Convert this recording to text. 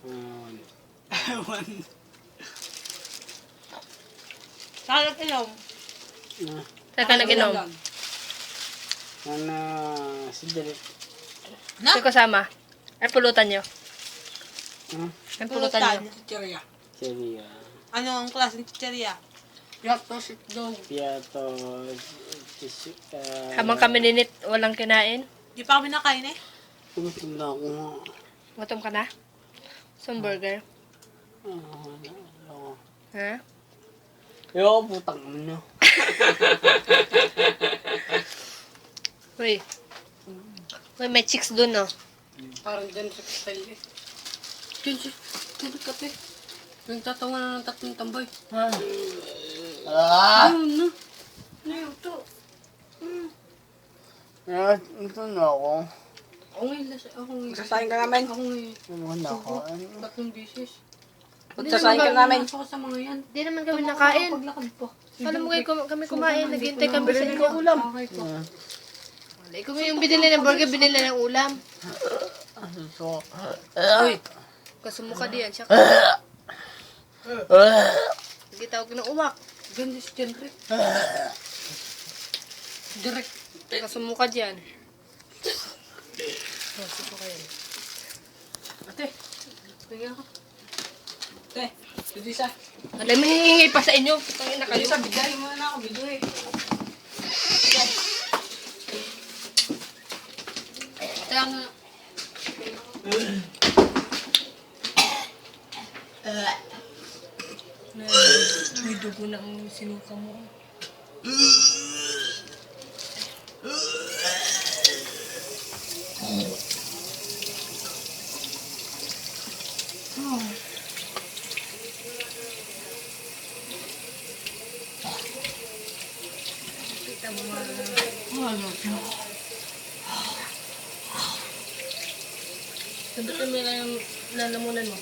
Ewan. Kalat ilong. Saan ka nag-inom? Si Derek. Sino kasama? Ay, pulutan nyo. Ay, pulutan nyo. Chicheria. Cheria. Ano ang klaseng chicheria? Yato, sitdog. Piato. Habang kami ninit, walang kinain. Di pa kami nakain eh. Gutom na ako nga. Gutom ka na? Some burger. Ha? Yo, putang ano. Uy. Uy, may chicks dun, oh. Parang dyan sa style eh. Dyan siya. Tulad kape. Yung tatawa na ng tatlong tambay. Ayun na. Ayun to. Ito na ako. Ako ngayon lasa. Ako ngayon. Sasayin ka namin. Ako ngayon. Ano na ako? Tatlong beses. Pagsasayin ka namin. Ako sa mga yan. Di naman kami nakain. Paglakad pa. Alam mo kayo, kami kumain. Naghintay kami sa inyo. Okay po. Kung yung binili ng burger, binili ng ulam. Uy. Kasumukha diyan. Siya ka. Sige, tawag ng uwak. Ganda si Jan Rick. Direct. Kasumukha diyan. Kasumukha yan. Ate. Tingnan ako. Eh, hindi siya. Alam mo, hihingi pa sa inyo. Putangin na kayo. Sa bigay mo na ako, bido eh. Kaya nga. May dugo na ang sinuka mo. Kita mo Sabi ko may lalamunan mo.